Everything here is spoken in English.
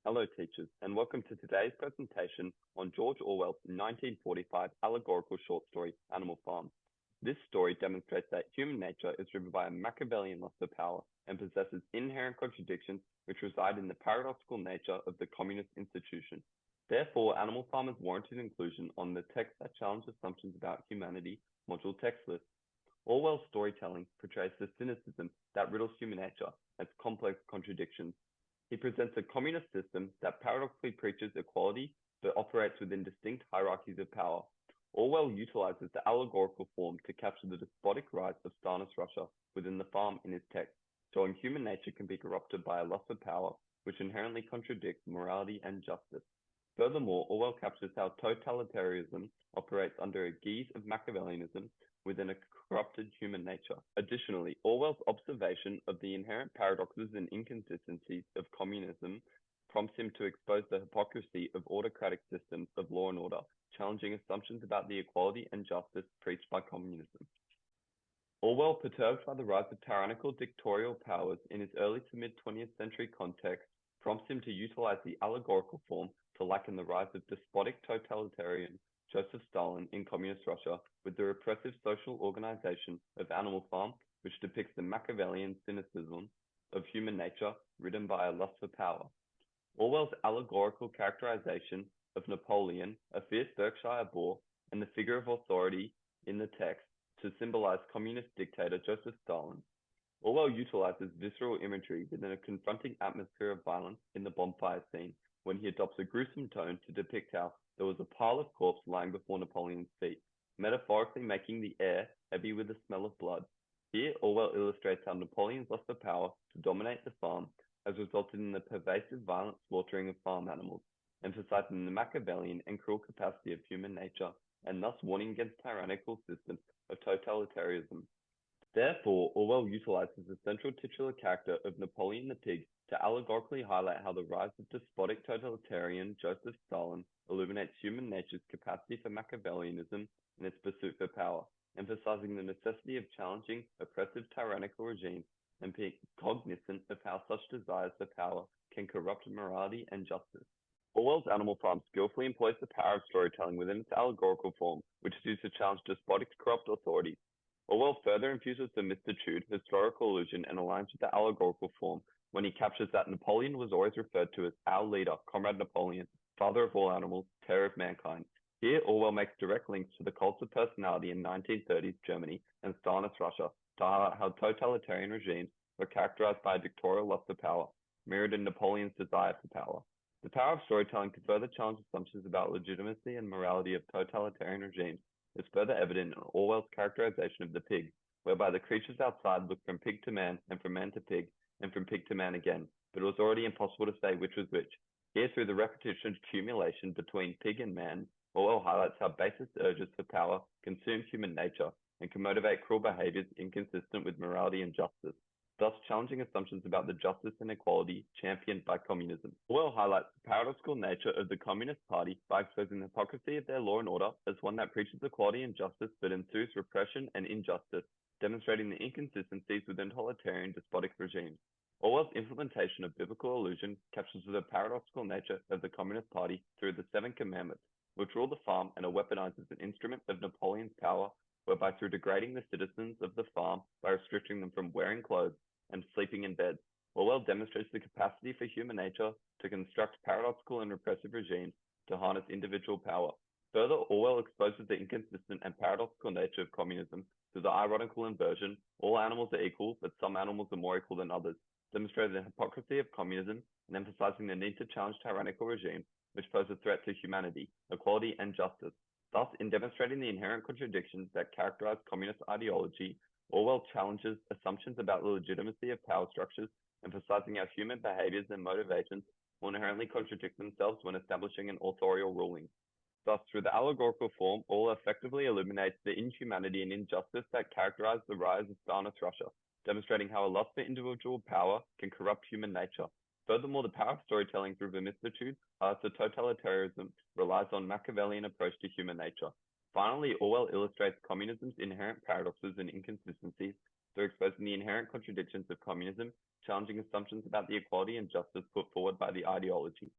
Hello, teachers, and welcome to today's presentation on George Orwell's 1945 allegorical short story, Animal Farm. This story demonstrates that human nature is driven by a Machiavellian lust of power and possesses inherent contradictions which reside in the paradoxical nature of the communist institution. Therefore, Animal Farm is warranted inclusion on the text that challenge assumptions about humanity module text list. Orwell's storytelling portrays the cynicism that riddles human nature as complex contradictions. He presents a communist system that paradoxically preaches equality but operates within distinct hierarchies of power. Orwell utilizes the allegorical form to capture the despotic rise of Stalinist Russia within the farm in his text, showing human nature can be corrupted by a lust of power which inherently contradicts morality and justice. Furthermore, Orwell captures how totalitarianism operates under a guise of Machiavellianism within a corrupted human nature. Additionally, Orwell's observation of the inherent paradoxes and inconsistencies of communism prompts him to expose the hypocrisy of autocratic systems of law and order, challenging assumptions about the equality and justice preached by communism. Orwell, perturbed by the rise of tyrannical dictatorial powers in his early to mid-20th century context, prompts him to utilize the allegorical form to liken the rise of despotic totalitarian Joseph Stalin in communist Russia with the repressive social organization of Animal Farm, which depicts the Machiavellian cynicism of human nature ridden by a lust for power. Orwell's allegorical characterization of Napoleon, a fierce Berkshire boar, and the figure of authority in the text to symbolize communist dictator Joseph Stalin. Orwell utilizes visceral imagery within a confronting atmosphere of violence in the bonfire scene when he adopts a gruesome tone to depict how there was a pile of corpse lying before Napoleon's feet, metaphorically making the air heavy with the smell of blood. Here, Orwell illustrates how Napoleon's lust for power to dominate the farm has resulted in the pervasive violent slaughtering of farm animals, emphasizing the Machiavellian and cruel capacity of human nature, and thus warning against tyrannical systems of totalitarianism. Therefore, Orwell utilizes the central titular character of Napoleon the Pig to allegorically highlight how the rise of despotic totalitarian Joseph Stalin illuminates human nature's capacity for Machiavellianism in its pursuit for power, emphasizing the necessity of challenging oppressive tyrannical regimes and being cognizant of how such desires for power can corrupt morality and justice. Orwell's Animal Farm skillfully employs the power of storytelling within its allegorical form, which is used to challenge despotic corrupt authorities. Orwell further infuses the mythitude, historical allusion, and aligns with the allegorical form when he captures that Napoleon was always referred to as our leader, Comrade Napoleon, father of all animals, terror of mankind. Here, Orwell makes direct links to the cults of personality in 1930s Germany and Stalinist Russia to highlight how totalitarian regimes were characterized by a dictatorial lust of power, mirrored in Napoleon's desire for power. The power of storytelling to further challenge assumptions about legitimacy and morality of totalitarian regimes is further evident in Orwell's characterization of the pig, whereby the creatures outside look from pig to man and from man to pig and from pig to man again, but it was already impossible to say which was which. Here, through the repetition of accumulation between pig and man, Orwell highlights how basest urges for power consume human nature and can motivate cruel behaviors inconsistent with morality and justice, thus challenging assumptions about the justice and equality championed by communism. Orwell highlights the paradoxical nature of the Communist Party by exposing the hypocrisy of their law and order as one that preaches equality and justice but ensues repression and injustice, demonstrating the inconsistencies within totalitarian despotic regimes. Orwell's implementation of biblical allusion captures the paradoxical nature of the Communist Party through the Seven Commandments, which rule the farm and are weaponized as an instrument of Napoleon's power, whereby through degrading the citizens of the farm by restricting them from wearing clothes and sleeping in beds, Orwell demonstrates the capacity for human nature to construct paradoxical and repressive regimes to harness individual power. Further, Orwell exposes the inconsistent and paradoxical nature of communism through the ironical inversion, all animals are equal, but some animals are more equal than others, demonstrating the hypocrisy of communism and emphasizing the need to challenge tyrannical regimes which pose a threat to humanity, equality, and justice. Thus, in demonstrating the inherent contradictions that characterize communist ideology, Orwell challenges assumptions about the legitimacy of power structures, emphasizing how human behaviors and motivations will inherently contradict themselves when establishing an authorial ruling. Thus, through the allegorical form, Orwell effectively illuminates the inhumanity and injustice that characterize the rise of Stalinist Russia, demonstrating how a lust for individual power can corrupt human nature. Furthermore, the power of storytelling through vicissitude highlights the totalitarianism relies on Machiavellian approach to human nature. Finally, Orwell illustrates communism's inherent paradoxes and inconsistencies through exposing the inherent contradictions of communism, challenging assumptions about the equality and justice put forward by the ideology.